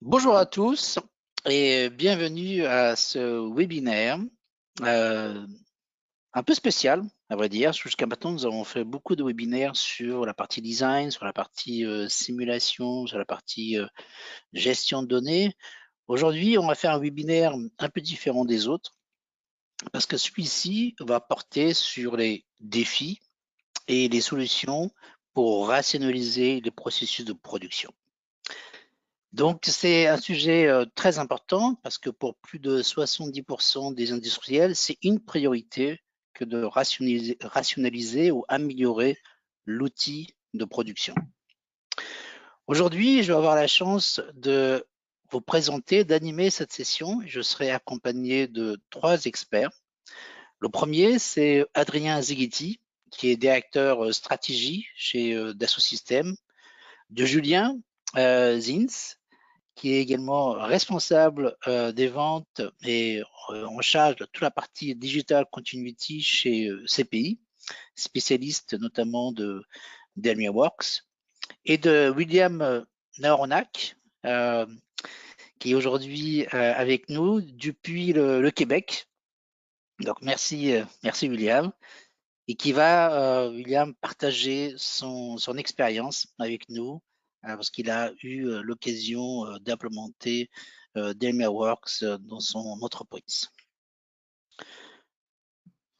Bonjour à tous et bienvenue à ce webinaire un peu spécial, à vrai dire. Jusqu'à maintenant, nous avons fait beaucoup de webinaires sur la partie design, sur la partie simulation, sur la partie gestion de données. Aujourd'hui, on va faire un webinaire un peu différent des autres parce que celui-ci va porter sur les défis et les solutions pour rationaliser les processus de production. Donc, c'est un sujet très important parce que pour plus de 70% des industriels, c'est une priorité que de rationaliser ou améliorer l'outil de production. Aujourd'hui, je vais avoir la chance de vous présenter, d'animer cette session. Je serai accompagné de 3 experts. Le premier, c'est Adrien Zighetti, qui est directeur stratégie chez Dassault Systèmes, de Julien Zins, qui est également responsable des ventes et en charge de toute la partie Digital Continuity chez CPI, spécialiste notamment de DelmiaWorks, et de William Naornak, qui est aujourd'hui avec nous depuis le Québec. Donc merci William, et qui va, William, partager son expérience avec nous parce qu'il a eu l'occasion d'implémenter DelmiaWorks dans son entreprise.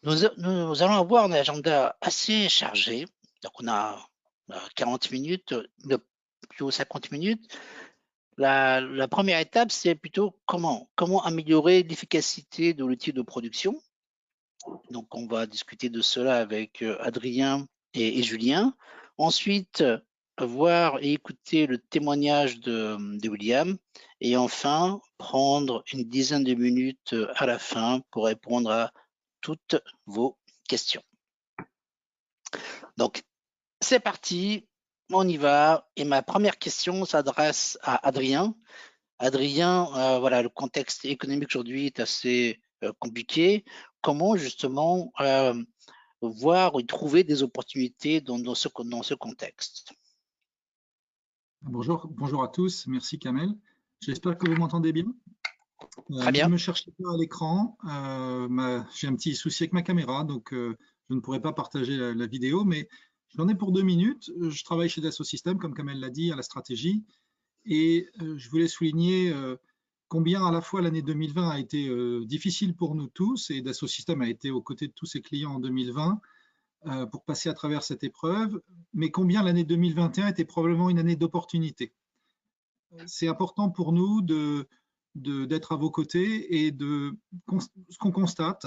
Nous allons avoir un agenda assez chargé. Donc, on a 40 minutes, plutôt 50 minutes. La première étape, c'est plutôt comment améliorer l'efficacité de l'outil de production. Donc, on va discuter de cela avec Adrien et Julien. Ensuite, voir et écouter le témoignage de William. Et enfin, prendre une dizaine de minutes à la fin pour répondre à toutes vos questions. Donc, c'est parti, on y va. Et ma première question s'adresse à Adrien. Adrien, voilà, le contexte économique aujourd'hui est assez compliqué. Comment justement voir et trouver des opportunités dans ce contexte? Bonjour à tous, merci Kamel. J'espère que vous m'entendez bien. Très bien. Ne me cherchez pas à l'écran, j'ai un petit souci avec ma caméra, donc je ne pourrai pas partager la vidéo, mais j'en ai pour 2 minutes. Je travaille chez Dassault Systèmes, comme Kamel l'a dit, à la stratégie, et je voulais souligner combien à la fois l'année 2020 a été difficile pour nous tous, et Dassault Systèmes a été aux côtés de tous ses clients en 2020 pour passer à travers cette épreuve, mais combien l'année 2021 était probablement une année d'opportunité. C'est important pour nous d'être à vos côtés, et ce qu'on constate,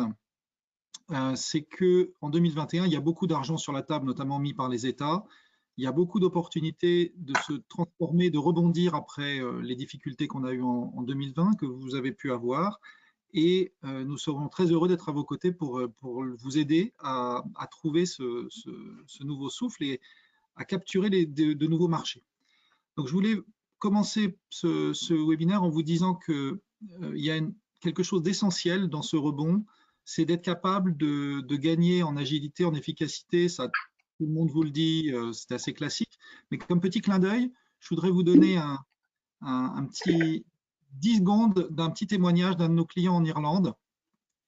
c'est qu'en 2021, il y a beaucoup d'argent sur la table, notamment mis par les États. Il y a beaucoup d'opportunités de se transformer, de rebondir après les difficultés qu'on a eues en 2020, que vous avez pu avoir. Et nous serons très heureux d'être à vos côtés pour vous aider à trouver ce nouveau souffle et à capturer de nouveaux marchés. Donc, je voulais commencer ce webinaire en vous disant qu'il y a quelque chose d'essentiel dans ce rebond, c'est d'être capable de gagner en agilité, en efficacité. Ça, tout le monde vous le dit, c'est assez classique. Mais comme petit clin d'œil, je voudrais vous donner un petit 10 secondes d'un petit témoignage d'un de nos clients en Irlande.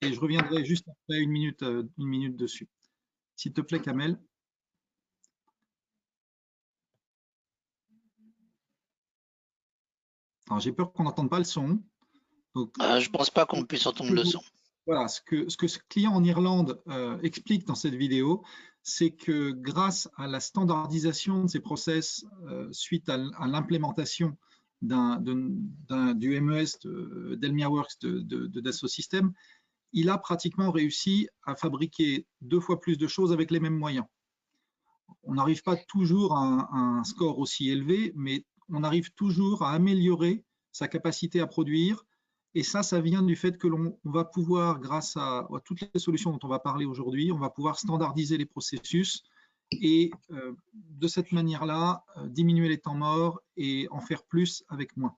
Et je reviendrai juste après une minute dessus. S'il te plaît, Kamel. Alors, j'ai peur qu'on n'entende pas le son. Donc, je ne pense pas qu'on puisse entendre le son. Voilà, ce que ce client en Irlande explique dans cette vidéo, c'est que grâce à la standardisation de ces process suite à l'implémentation du MES DelmiaWorks de Dassault Systèmes, il a pratiquement réussi à fabriquer 2 fois plus de choses avec les mêmes moyens. On n'arrive pas toujours à un score aussi élevé, mais on arrive toujours à améliorer sa capacité à produire. Et ça vient du fait que l'on va pouvoir, grâce à toutes les solutions dont on va parler aujourd'hui, on va pouvoir standardiser les processus et de cette manière-là, diminuer les temps morts et en faire plus avec moins.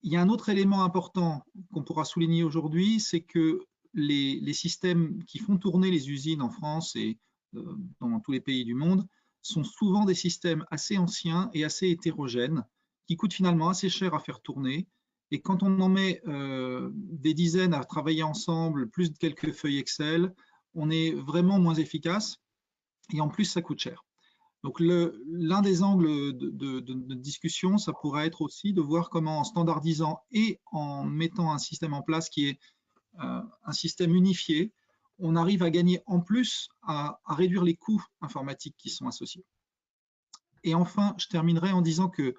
Il y a un autre élément important qu'on pourra souligner aujourd'hui, c'est que les systèmes qui font tourner les usines en France et dans tous les pays du monde sont souvent des systèmes assez anciens et assez hétérogènes, qui coûtent finalement assez cher à faire tourner. Et quand on en met des dizaines à travailler ensemble, plus de quelques feuilles Excel, on est vraiment moins efficace et en plus, ça coûte cher. Donc, l'un des angles de discussion, ça pourrait être aussi de voir comment, en standardisant et en mettant un système en place qui est un système unifié, on arrive à gagner en plus à réduire les coûts informatiques qui sont associés. Et enfin, je terminerai en disant que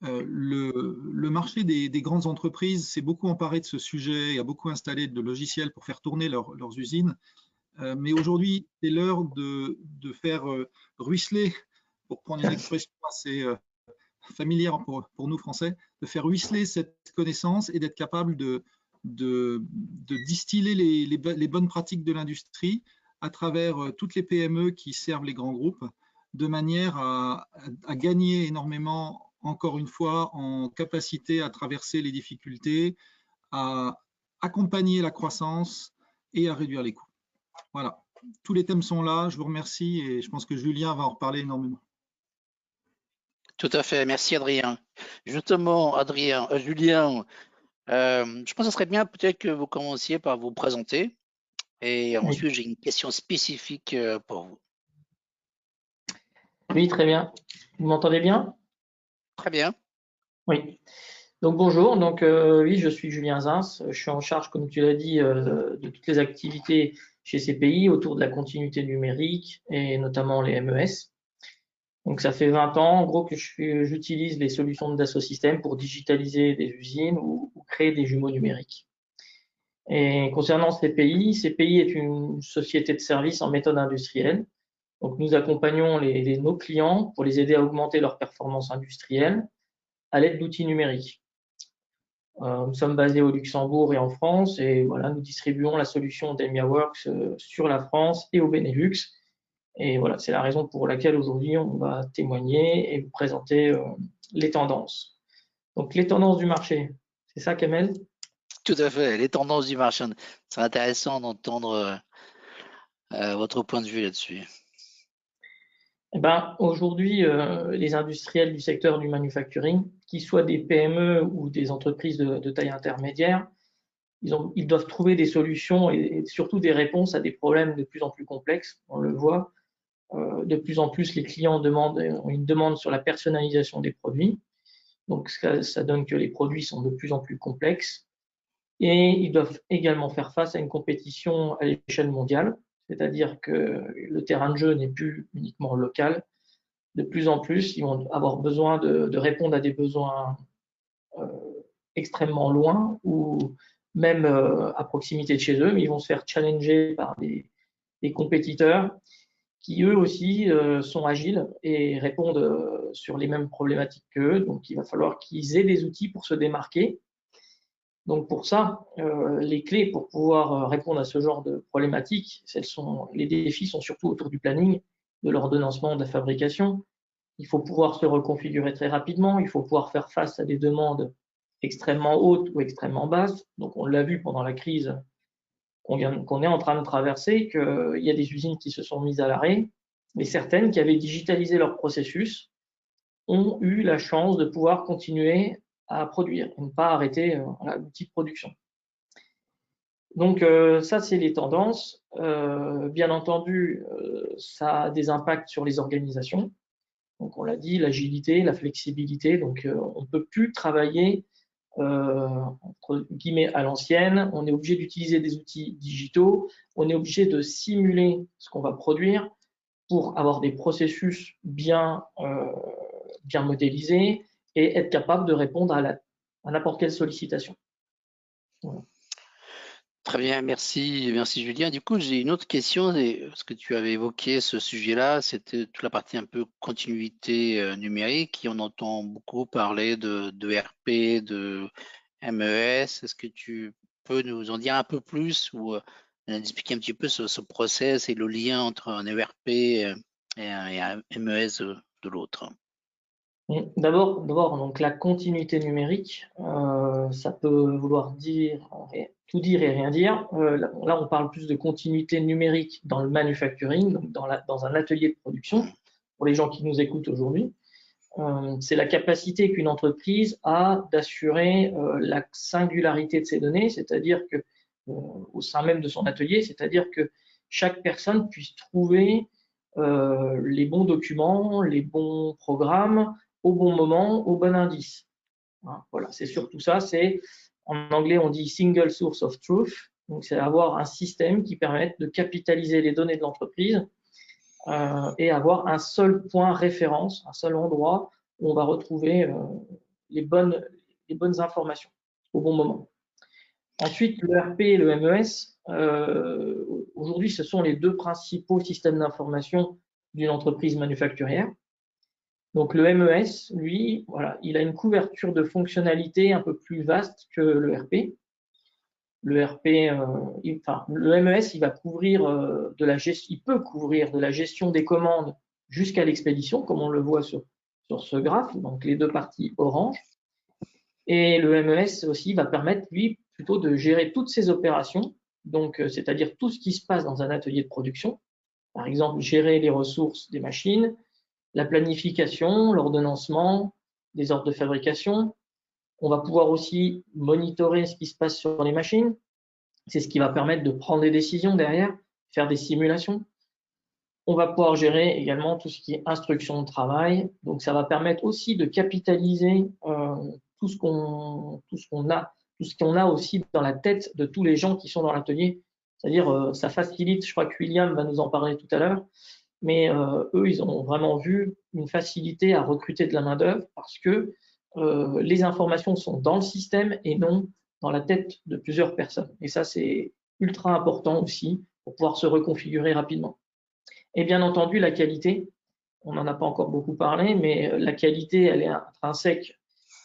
le marché des grandes entreprises s'est beaucoup emparé de ce sujet et a beaucoup installé de logiciels pour faire tourner leurs usines. Mais aujourd'hui, c'est l'heure de faire ruisseler, pour prendre une expression assez familière pour nous Français, de faire ruisseler cette connaissance et d'être capable de distiller les bonnes pratiques de l'industrie à travers toutes les PME qui servent les grands groupes, de manière à gagner énormément, encore une fois, en capacité à traverser les difficultés, à accompagner la croissance et à réduire les coûts. Voilà, tous les thèmes sont là, je vous remercie et je pense que Julien va en reparler énormément. Tout à fait, merci Adrien. Justement, Julien, je pense que ce serait bien peut-être que vous commenciez par vous présenter et Oui. ensuite j'ai une question spécifique pour vous. Oui, très bien. Vous m'entendez bien? Très bien. Oui. Donc bonjour, donc oui, je suis Julien Zins, je suis en charge, comme tu l'as dit, de toutes les activités chez CPI autour de la continuité numérique et notamment les MES. Donc ça fait 20 ans en gros que j'utilise les solutions de Dassault Systèmes pour digitaliser des usines ou créer des jumeaux numériques. Et concernant CPI, CPI est une société de services en méthode industrielle. Donc nous accompagnons nos clients pour les aider à augmenter leur performance industrielle à l'aide d'outils numériques. Nous sommes basés au Luxembourg et en France et voilà, nous distribuons la solution DemiaWorks sur la France et au Benelux. Et voilà, c'est la raison pour laquelle aujourd'hui on va témoigner et vous présenter les tendances. Donc les tendances du marché, c'est ça Kamel? Tout à fait, les tendances du marché. C'est intéressant d'entendre votre point de vue là-dessus. Eh ben, aujourd'hui, les industriels du secteur du manufacturing, qu'ils soient des PME ou des entreprises de taille intermédiaire, ils doivent trouver des solutions et surtout des réponses à des problèmes de plus en plus complexes. On le voit, de plus en plus les clients ont une demande sur la personnalisation des produits. Donc ça donne que les produits sont de plus en plus complexes et ils doivent également faire face à une compétition à l'échelle mondiale, c'est-à-dire que le terrain de jeu n'est plus uniquement local. De plus en plus, ils vont avoir besoin de répondre à des besoins extrêmement loin ou même à proximité de chez eux, mais ils vont se faire challenger par des compétiteurs qui eux aussi sont agiles et répondent sur les mêmes problématiques qu'eux. Donc il va falloir qu'ils aient des outils pour se démarquer. Donc pour ça, les clés pour pouvoir répondre à ce genre de problématiques, les défis sont surtout autour du planning, de l'ordonnancement de la fabrication. Il faut pouvoir se reconfigurer très rapidement, il faut pouvoir faire face à des demandes extrêmement hautes ou extrêmement basses. Donc on l'a vu pendant la crise qu'on est en train de traverser, qu'il y a des usines qui se sont mises à l'arrêt, mais certaines qui avaient digitalisé leur processus ont eu la chance de pouvoir continuer à produire et ne pas arrêter l'outil de production. Donc ça, c'est les tendances. Bien entendu, ça a des impacts sur les organisations. Donc on l'a dit, l'agilité, la flexibilité. Donc on ne peut plus travailler entre guillemets à l'ancienne. On est obligé d'utiliser des outils digitaux. On est obligé de simuler ce qu'on va produire pour avoir des processus bien modélisés et être capable de répondre à n'importe quelle sollicitation. Voilà. Très bien, merci Julien. Du coup, j'ai une autre question, parce que tu avais évoqué ce sujet-là, c'était toute la partie un peu continuité numérique, et on entend beaucoup parler de RP, de MES. Est-ce que tu peux nous en dire un peu plus ou expliquer un petit peu ce process et le lien entre un ERP et un MES de l'autre? D'abord, donc la continuité numérique, ça peut vouloir dire tout dire et rien dire. Là, on parle plus de continuité numérique dans le manufacturing, donc dans un atelier de production. pour les gens qui nous écoutent aujourd'hui. C'est la capacité qu'une entreprise a d'assurer la singularité de ses données, c'est-à-dire que au sein même de son atelier, c'est-à-dire que chaque personne puisse trouver les bons documents, les bons programmes au bon moment, au bon indice. Voilà, c'est surtout ça. C'est en anglais on dit single source of truth. Donc c'est avoir un système qui permette de capitaliser les données de l'entreprise et avoir un seul point référence, un seul endroit où on va retrouver les bonnes informations au bon moment. Ensuite, le RP et le MES, aujourd'hui, ce sont les deux principaux systèmes d'information d'une entreprise manufacturière. Donc le MES, lui, voilà, il a une couverture de fonctionnalités un peu plus vaste que le RP. Le RP, le MES, il va couvrir de la gestion, il peut couvrir de la gestion des commandes jusqu'à l'expédition, comme on le voit sur ce graphe, donc les deux parties orange. Et le MES aussi va permettre, lui, plutôt de gérer toutes ces opérations, donc c'est-à-dire tout ce qui se passe dans un atelier de production. Par exemple, gérer les ressources des machines, la planification, l'ordonnancement, des ordres de fabrication. On va pouvoir aussi monitorer ce qui se passe sur les machines. C'est ce qui va permettre de prendre des décisions derrière, faire des simulations. On va pouvoir gérer également tout ce qui est instruction de travail. Donc, ça va permettre aussi de capitaliser tout ce qu'on a aussi dans la tête de tous les gens qui sont dans l'atelier. C'est-à-dire, ça facilite, je crois que William va nous en parler tout à l'heure, mais eux, ils ont vraiment vu une facilité à recruter de la main-d'œuvre parce que les informations sont dans le système et non dans la tête de plusieurs personnes. Et ça, c'est ultra important aussi pour pouvoir se reconfigurer rapidement. Et bien entendu, la qualité, on n'en a pas encore beaucoup parlé, mais la qualité, elle est intrinsèque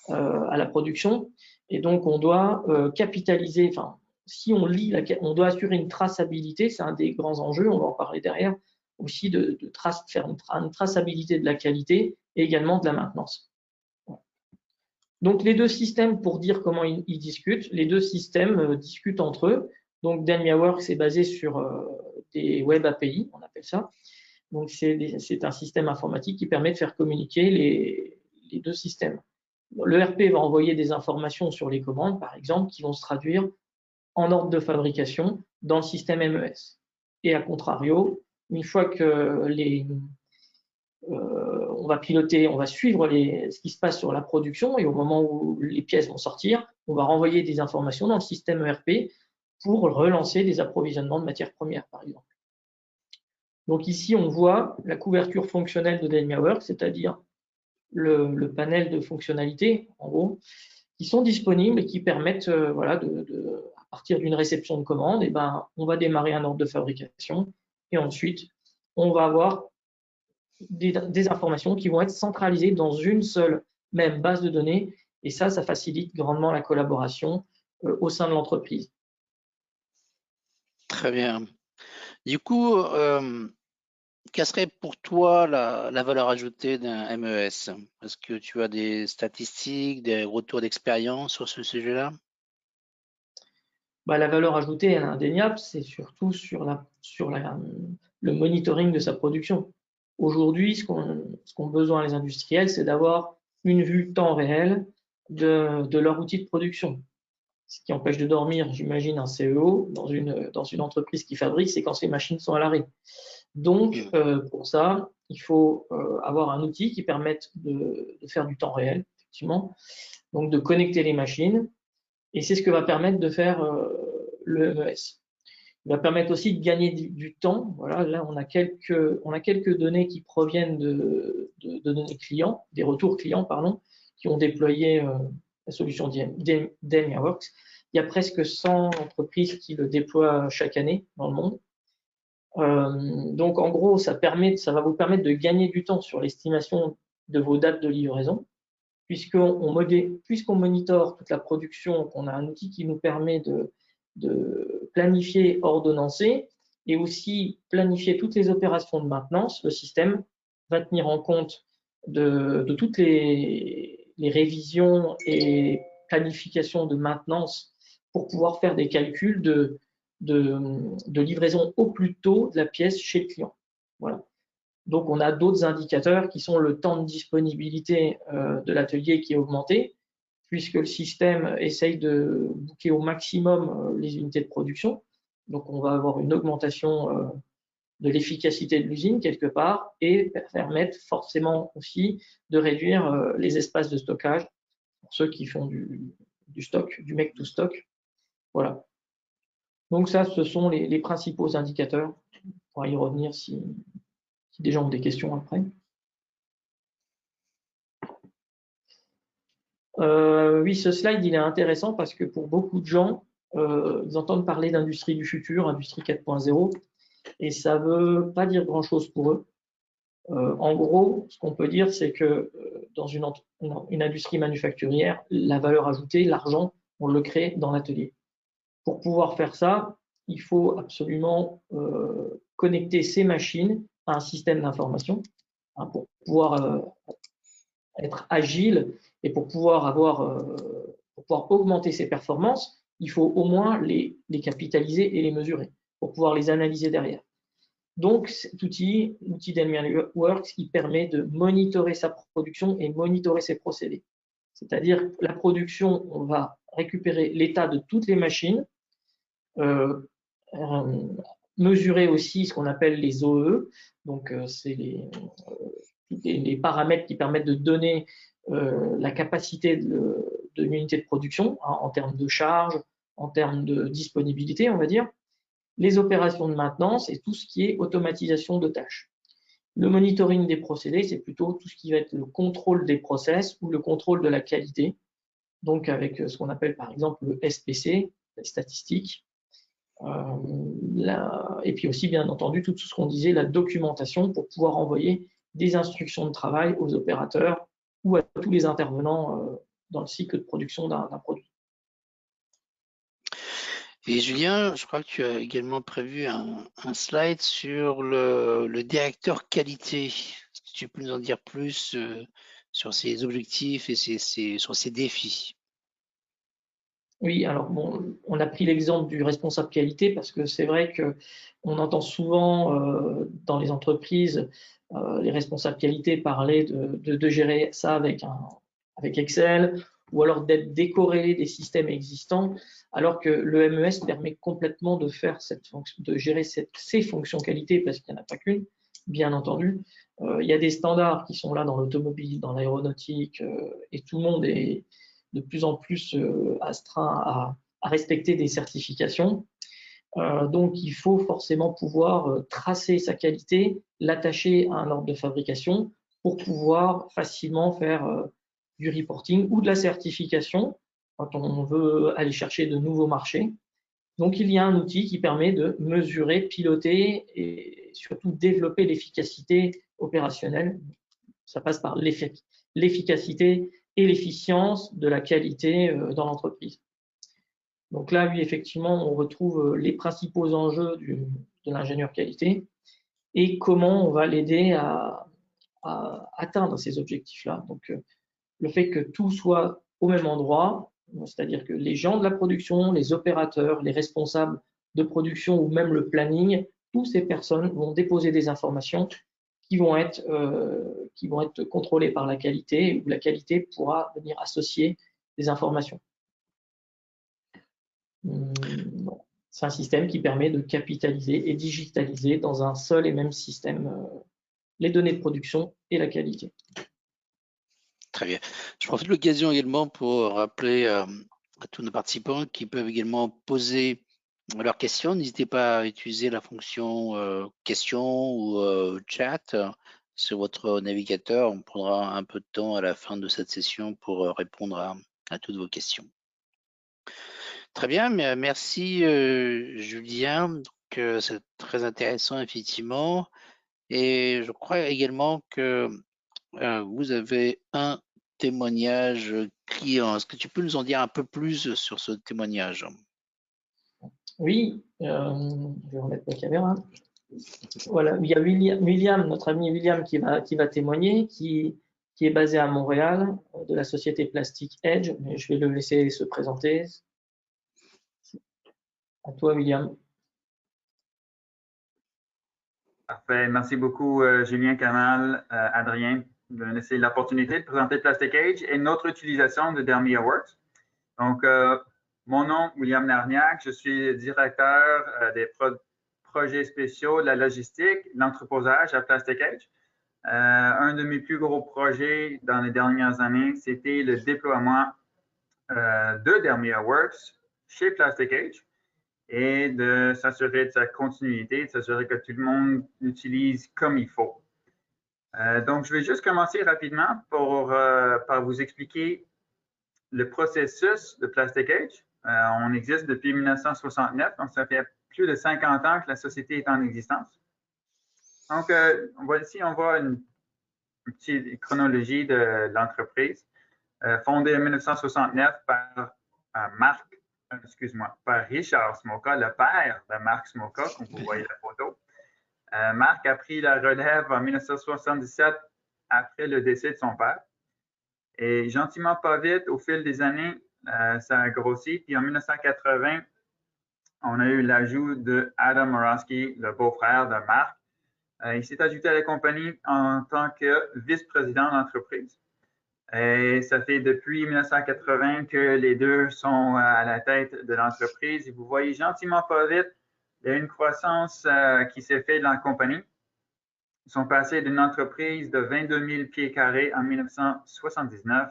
à la production. Et donc, on doit capitaliser, enfin, si on lit, on doit assurer une traçabilité, c'est un des grands enjeux, on va en parler derrière, aussi de faire une traçabilité de la qualité et également de la maintenance. Donc, les deux systèmes, pour dire comment ils discutent, les deux systèmes discutent entre eux. Donc, DalmiaWorks est basé sur des Web API, on appelle ça. Donc, c'est un système informatique qui permet de faire communiquer les deux systèmes. Le RP va envoyer des informations sur les commandes, par exemple, qui vont se traduire en ordre de fabrication dans le système MES. Et à contrario, une fois que on va piloter, on va suivre ce qui se passe sur la production et au moment où les pièces vont sortir, on va renvoyer des informations dans le système ERP pour relancer des approvisionnements de matières premières, par exemple. Donc ici, on voit la couverture fonctionnelle de DalmiaWorks, c'est-à-dire le panel de fonctionnalités, en gros, qui sont disponibles et qui permettent, voilà, à partir d'une réception de commande, on va démarrer un ordre de fabrication et ensuite, on va avoir des informations qui vont être centralisées dans une seule même base de données et ça facilite grandement la collaboration au sein de l'entreprise. Très bien. Du coup, quelle serait pour toi la valeur ajoutée d'un MES? Est-ce que tu as des statistiques, des retours d'expérience sur ce sujet-là? La valeur ajoutée, elle est indéniable, c'est surtout sur le monitoring de sa production. Aujourd'hui, ce qu'ont besoin les industriels, c'est d'avoir une vue temps réel de leur outil de production. Ce qui empêche de dormir, j'imagine, un CEO dans une entreprise qui fabrique, c'est quand ces machines sont à l'arrêt. Donc, pour ça, il faut avoir un outil qui permette de faire du temps réel, effectivement, donc de connecter les machines. Et c'est ce que va permettre de faire le MES. Il va permettre aussi de gagner du temps. Voilà, là, on a quelques données qui proviennent de données clients, des retours clients, pardon, qui ont déployé la solution DalmiaWorks. Il y a presque 100 entreprises qui le déploient chaque année dans le monde. Donc, en gros, ça va vous permettre de gagner du temps sur l'estimation de vos dates de livraison, puisqu'on monitore toute la production, qu'on a un outil qui nous permet de planifier, ordonnancer, et aussi planifier toutes les opérations de maintenance. Le système va tenir en compte de toutes les révisions et planifications de maintenance pour pouvoir faire des calculs de livraison au plus tôt de la pièce chez le client. Voilà. Donc, on a d'autres indicateurs qui sont le temps de disponibilité de l'atelier qui est augmenté, puisque le système essaye de booker au maximum les unités de production. Donc, on va avoir une augmentation de l'efficacité de l'usine quelque part et permettre forcément aussi de réduire les espaces de stockage pour ceux qui font du stock, du make to stock. Voilà. Donc ça, ce sont les principaux indicateurs. On pourra y revenir si des gens ont des questions après. Oui, ce slide, il est intéressant parce que pour beaucoup de gens, ils entendent parler d'industrie du futur, industrie 4.0, et ça ne veut pas dire grand-chose pour eux. En gros, ce qu'on peut dire, c'est que dans une industrie manufacturière, la valeur ajoutée, l'argent, on le crée dans l'atelier. Pour pouvoir faire ça, il faut absolument connecter ces machines à un système d'information pour pouvoir être agile et pour pouvoir augmenter ses performances, il faut au moins les capitaliser et les mesurer pour pouvoir les analyser derrière. Donc, cet outil, l'outil d'Engineering-Works, il permet de monitorer sa production et monitorer ses procédés. C'est-à-dire la production, on va récupérer l'état de toutes les machines, mesurer aussi ce qu'on appelle les OE, donc c'est les paramètres qui permettent de donner la capacité de l'unité de production en termes de charge, en termes de disponibilité, on va dire, les opérations de maintenance et tout ce qui est automatisation de tâches. Le monitoring des procédés, c'est plutôt tout ce qui va être le contrôle des process ou le contrôle de la qualité, donc avec ce qu'on appelle par exemple le SPC, les statistiques, et puis aussi bien entendu tout ce qu'on disait, la documentation pour pouvoir envoyer des instructions de travail aux opérateurs ou à tous les intervenants dans le cycle de production d'un produit. Et Julien, je crois que tu as également prévu un slide sur le directeur qualité. Est-ce que tu peux nous en dire plus sur ses objectifs et sur ses défis? Oui, alors bon, on a pris l'exemple du responsable qualité parce que c'est vrai qu'on entend souvent dans les entreprises les responsables qualité parler de gérer ça avec Excel ou alors d'être décorrélé des systèmes existants, alors que le MES permet complètement de faire de gérer ces fonctions qualité parce qu'il n'y en a pas qu'une, bien entendu. Il y a des standards qui sont là dans l'automobile, dans l'aéronautique, et tout le monde est de plus en plus astreint à respecter des certifications. Donc, il faut forcément pouvoir tracer sa qualité, l'attacher à un ordre de fabrication pour pouvoir facilement faire du reporting ou de la certification quand on veut aller chercher de nouveaux marchés. Donc, il y a un outil qui permet de mesurer, piloter et surtout développer l'efficacité opérationnelle. Ça passe par l'efficacité et l'efficience de la qualité dans l'entreprise. Donc là, oui, effectivement, on retrouve les principaux enjeux de l'ingénieur qualité et comment on va l'aider à atteindre ces objectifs-là. Donc, le fait que tout soit au même endroit, c'est-à-dire que les gens de la production, les opérateurs, les responsables de production ou même le planning, toutes ces personnes vont déposer des informations qui vont être contrôlées par la qualité, où la qualité pourra venir associer des informations. C'est un système qui permet de capitaliser et digitaliser dans un seul et même système les données de production et la qualité. Très bien. Je profite de l'occasion également pour rappeler à tous nos participants qui peuvent également poser leurs questions. N'hésitez pas à utiliser la fonction questions ou chat sur votre navigateur. On prendra un peu de temps à la fin de cette session pour répondre à toutes vos questions. Très bien, merci Julien. Donc, c'est très intéressant effectivement. Et je crois également que vous avez un témoignage client. Est-ce que tu peux nous en dire un peu plus sur ce témoignage? Oui, je vais remettre la caméra. Voilà, il y a William, notre ami William qui va témoigner, qui est basé à Montréal, de la société Plastic Edge, mais je vais le laisser se présenter. À toi, William. Parfait. Merci beaucoup, Julien, Kamal, Adrien, de me laisser l'opportunité de présenter Plastic Age et notre utilisation de DermiaWorks. Donc, mon nom, William Larniac, je suis directeur des projets spéciaux de la logistique, l'entreposage à Plastic Age. Un de mes plus gros projets dans les dernières années, c'était le déploiement de DermiaWorks chez Plastic Age et de s'assurer de sa continuité, de s'assurer que tout le monde l'utilise comme il faut. Donc, je vais juste commencer rapidement par vous expliquer le processus de Plastic Age. On existe depuis 1969, donc ça fait plus de 50 ans que la société est en existence. Donc, ici, on voit une petite chronologie de l'entreprise. Fondée en 1969 par par Richard Smolka, le père de Mark Smolka, comme vous voyez la photo. Mark a pris la relève en 1977 après le décès de son père. Et gentiment, pas vite, au fil des années, ça a grossi. Puis en 1980, on a eu l'ajout de Adam Morawski, le beau-frère de Mark. Il s'est ajouté à la compagnie en tant que vice-président d'entreprise. Et ça fait depuis 1980 que les deux sont à la tête de l'entreprise. Et vous voyez gentiment, pas vite, il y a une croissance qui s'est faite dans la compagnie. Ils sont passés d'une entreprise de 22 000 pieds carrés en 1979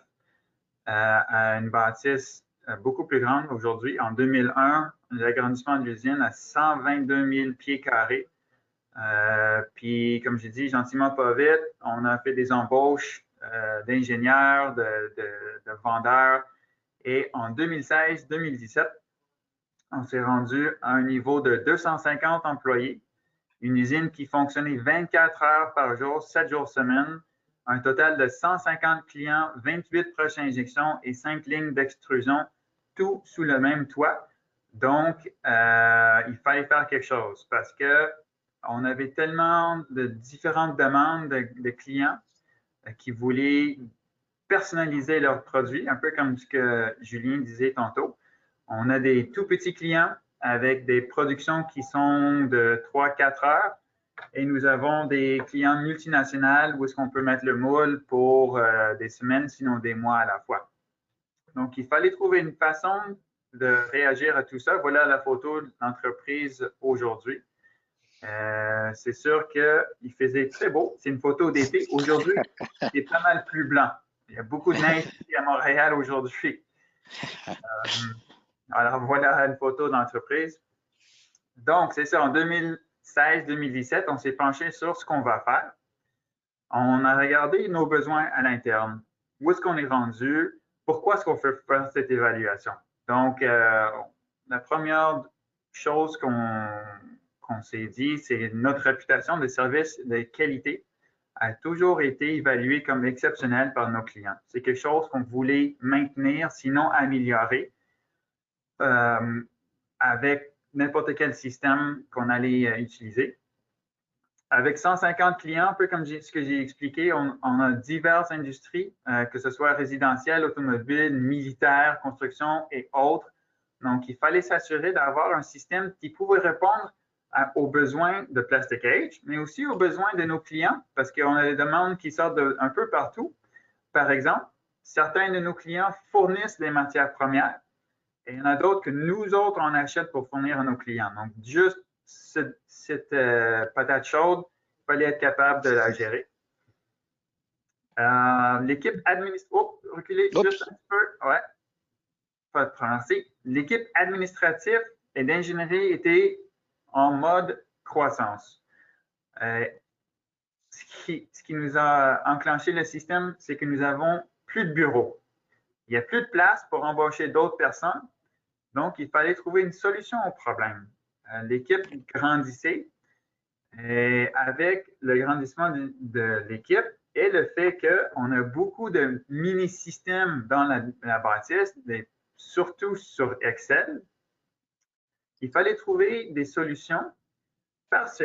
à une bâtisse beaucoup plus grande aujourd'hui. En 2001, l'agrandissement de l'usine à 122 000 pieds carrés. Puis, comme j'ai dit, gentiment, pas vite, on a fait des embauches d'ingénieurs, de vendeurs. Et en 2016-2017, on s'est rendu à un niveau de 250 employés, une usine qui fonctionnait 24 heures par jour, 7 jours semaine, un total de 150 clients, 28 proches injections et 5 lignes d'extrusion, tout sous le même toit. Donc, il fallait faire quelque chose parce qu'on avait tellement de différentes demandes de clients qui voulaient personnaliser leurs produits, un peu comme ce que Julien disait tantôt. On a des tout petits clients avec des productions qui sont de 3-4 heures et nous avons des clients multinationaux où est-ce qu'on peut mettre le moule pour des semaines, sinon des mois à la fois. Donc, il fallait trouver une façon de réagir à tout ça. Voilà la photo de l'entreprise aujourd'hui. C'est sûr qu'il faisait très beau. C'est une photo d'été. Aujourd'hui, c'est pas mal plus blanc. Il y a beaucoup de neige ici à Montréal aujourd'hui. Alors, voilà une photo d'entreprise. Donc, c'est ça. En 2016-2017, on s'est penché sur ce qu'on va faire. On a regardé nos besoins à l'interne. Où est-ce qu'on est rendu? Pourquoi est-ce qu'on fait faire cette évaluation? Donc, la première chose qu'on s'est dit, c'est notre réputation de service de qualité a toujours été évaluée comme exceptionnelle par nos clients. C'est quelque chose qu'on voulait maintenir, sinon améliorer avec n'importe quel système qu'on allait utiliser. Avec 150 clients, un peu comme ce que j'ai expliqué, on a diverses industries, que ce soit résidentiel, automobile, militaire, construction et autres. Donc, il fallait s'assurer d'avoir un système qui pouvait répondre aux besoins de Plastic Age, mais aussi aux besoins de nos clients, parce qu'on a des demandes qui sortent un peu partout. Par exemple, certains de nos clients fournissent des matières premières et il y en a d'autres que nous autres, on achète pour fournir à nos clients. Donc, juste cette patate chaude, il fallait être capable de la gérer. L'équipe administrative, reculez juste un petit peu, ouais, pas de problème. L'équipe administrative et d'ingénierie était en mode croissance. Ce qui nous a enclenché le système, c'est que nous avons plus de bureaux. Il n'y a plus de place pour embaucher d'autres personnes. Donc, il fallait trouver une solution au problème. L'équipe grandissait et avec le grandissement de l'équipe et le fait qu'on a beaucoup de mini-systèmes dans la bâtisse, surtout sur Excel, il fallait trouver des solutions parce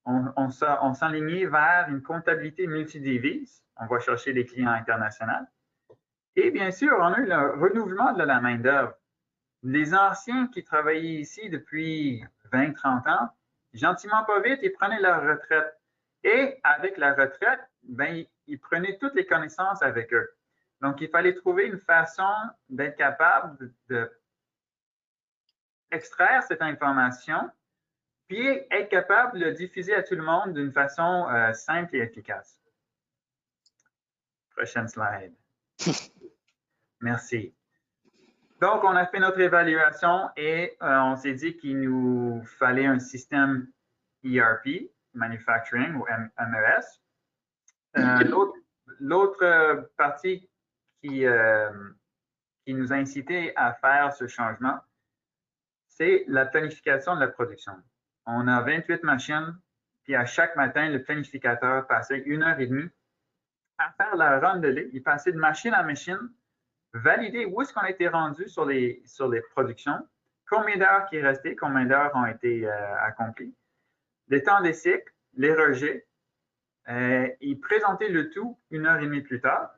qu'on s'enlignait vers une comptabilité multidivise. On va chercher des clients internationaux. Et bien sûr, on a eu le renouvellement de la main-d'œuvre. Les anciens qui travaillaient ici depuis 20-30 ans, gentiment pas vite, ils prenaient leur retraite. Et avec la retraite, ben, ils prenaient toutes les connaissances avec eux. Donc, il fallait trouver une façon d'être capable d'extraire cette information, puis être capable de le diffuser à tout le monde d'une façon simple et efficace. Prochaine slide. Merci. Donc, on a fait notre évaluation et on s'est dit qu'il nous fallait un système ERP, Manufacturing ou MES. L'autre partie qui nous a incité à faire ce changement, c'est la planification de la production. On a 28 machines, puis à chaque matin, le planificateur passait 1h30 à faire la run de lait. Il passait de machine à machine, valider où est-ce qu'on a été rendu sur les productions, combien d'heures qui restaient, combien d'heures ont été accomplies, les temps des cycles, les rejets. Il présentait le tout 1h30 plus tard.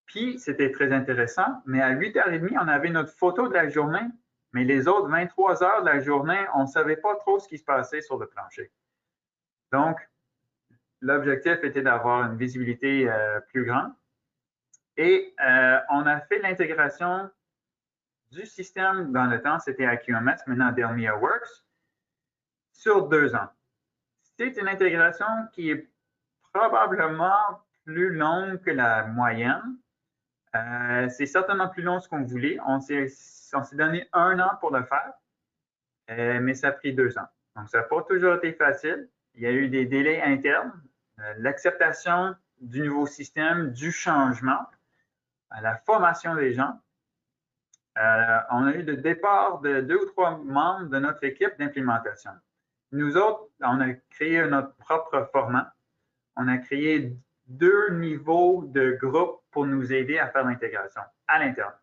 Puis, c'était très intéressant, mais à 8h30, on avait notre photo de la journée, mais les autres 23 heures de la journée, on ne savait pas trop ce qui se passait sur le plancher. Donc, l'objectif était d'avoir une visibilité plus grande. Et on a fait l'intégration du système dans le temps, c'était IQMS, maintenant DermiaWorks, sur 2 ans. C'est une intégration qui est probablement plus longue que la moyenne. C'est certainement plus long que ce qu'on voulait. On s'est donné 1 an pour le faire, mais ça a pris 2 ans. Donc, ça n'a pas toujours été facile. Il y a eu des délais internes, l'acceptation du nouveau système, du changement, la formation des gens. On a eu le départ de 2 ou 3 membres de notre équipe d'implémentation. Nous autres, on a créé notre propre format. On a créé 2 niveaux de groupe pour nous aider à faire l'intégration à l'interne.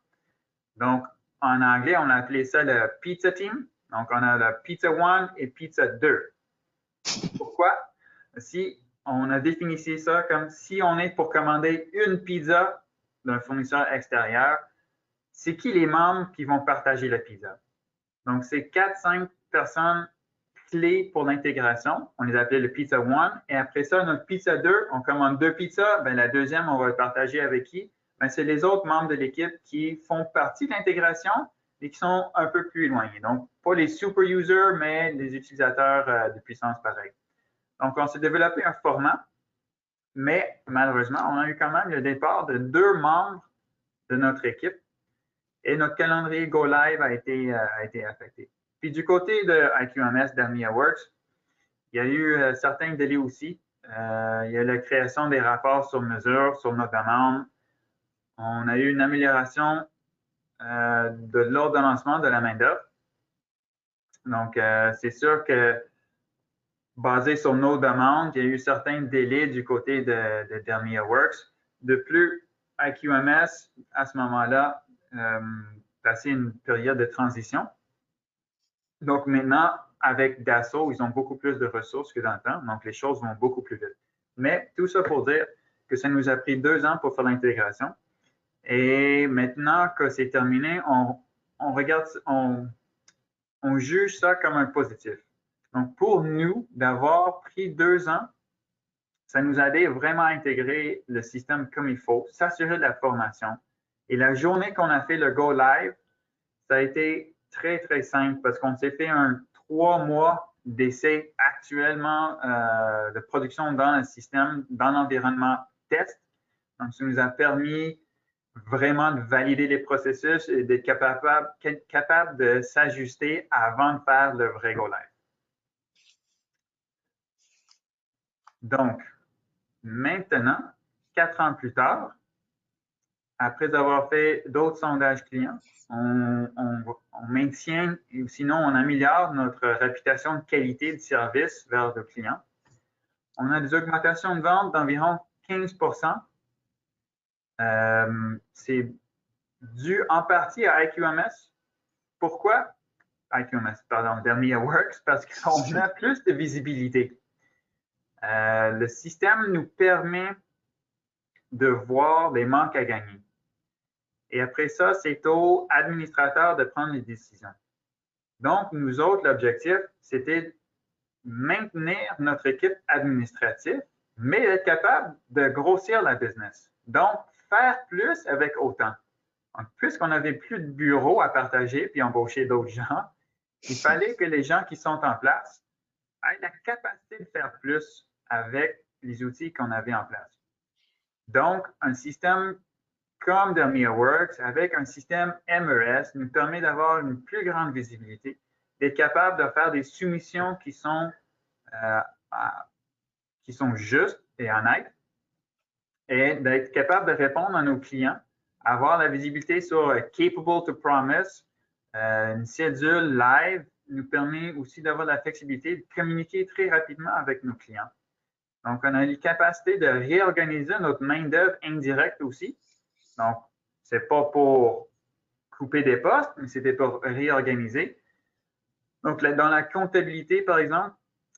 Donc, en anglais, on a appelé ça le Pizza Team. Donc, on a le Pizza 1 et Pizza 2. Pourquoi? Si on a défini ça comme si on est pour commander une pizza d'un fournisseur extérieur, c'est qui les membres qui vont partager la pizza? Donc, c'est 4-5 personnes clés pour l'intégration. On les appelait le Pizza 1. Et après ça, notre Pizza 2, on commande 2 pizzas. Ben, la deuxième, on va le partager avec qui? Ben, c'est les autres membres de l'équipe qui font partie de l'intégration et qui sont un peu plus éloignés. Donc, pas les super users, mais les utilisateurs de puissance pareille. Donc, on s'est développé un format, mais malheureusement, on a eu quand même le départ de 2 membres de notre équipe et notre calendrier Go Live a été affecté. Puis du côté de IQMS DermiaWorks, il y a eu certains délais aussi. Il y a la création des rapports sur mesure, sur notre demande. On a eu une amélioration de l'ordonnancement de la main-d'œuvre. Donc, c'est sûr que basé sur nos demandes, il y a eu certains délais du côté de DermiaWorks. De plus, IQMS, à ce moment-là, passé une période de transition. Donc maintenant, avec Dassault, ils ont beaucoup plus de ressources que dans le temps, donc les choses vont beaucoup plus vite. Mais tout ça pour dire que ça nous a pris 2 ans pour faire l'intégration. Et maintenant que c'est terminé, on regarde, on juge ça comme un positif. Donc pour nous, d'avoir pris 2 ans, ça nous a aidé vraiment à intégrer le système comme il faut, s'assurer de la formation. Et la journée qu'on a fait le Go Live, ça a été très, très simple parce qu'on s'est fait un 3 mois d'essai actuellement de production dans le système, dans l'environnement test. Donc, ça nous a permis vraiment de valider les processus et d'être capable de s'ajuster avant de faire le vrai Go Live. Donc, maintenant, 4 ans plus tard, après avoir fait d'autres sondages clients, on maintient ou sinon on améliore notre réputation de qualité de service vers le client. On a des augmentations de vente d'environ 15%. C'est dû en partie à IQMS. Pourquoi? IQMS, pardon, DermiaWorks, parce qu'on a plus de visibilité. Le système nous permet de voir les manques à gagner. Et après ça, c'est aux administrateurs de prendre les décisions. Donc, nous autres, l'objectif, c'était maintenir notre équipe administrative, mais être capable de grossir la business. Donc, faire plus avec autant. Donc, puisqu'on n'avait plus de bureau à partager puis embaucher d'autres gens, il fallait que les gens qui sont en place aient la capacité de faire plus avec les outils qu'on avait en place. Donc, un système comme DermiaWorks, avec un système MES, nous permet d'avoir une plus grande visibilité, d'être capable de faire des soumissions qui sont justes et honnêtes, et d'être capable de répondre à nos clients, avoir la visibilité sur Capable to Promise, une cédule live nous permet aussi d'avoir la flexibilité de communiquer très rapidement avec nos clients. Donc, on a la capacité de réorganiser notre main-d'œuvre indirecte aussi. Donc, ce n'est pas pour couper des postes, mais c'était pour réorganiser. Donc, dans la comptabilité, par exemple,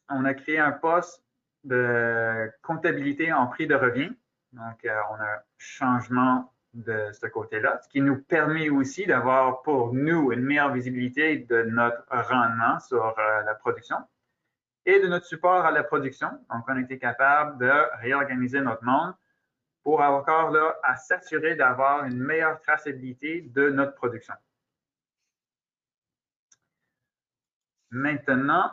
on a créé un poste de comptabilité en prix de revient. Donc, on a un changement de ce côté-là, ce qui nous permet aussi d'avoir pour nous une meilleure visibilité de notre rendement sur la production et de notre support à la production. Donc, on a été capable de réorganiser notre monde pour encore là, à s'assurer d'avoir une meilleure traçabilité de notre production. Maintenant,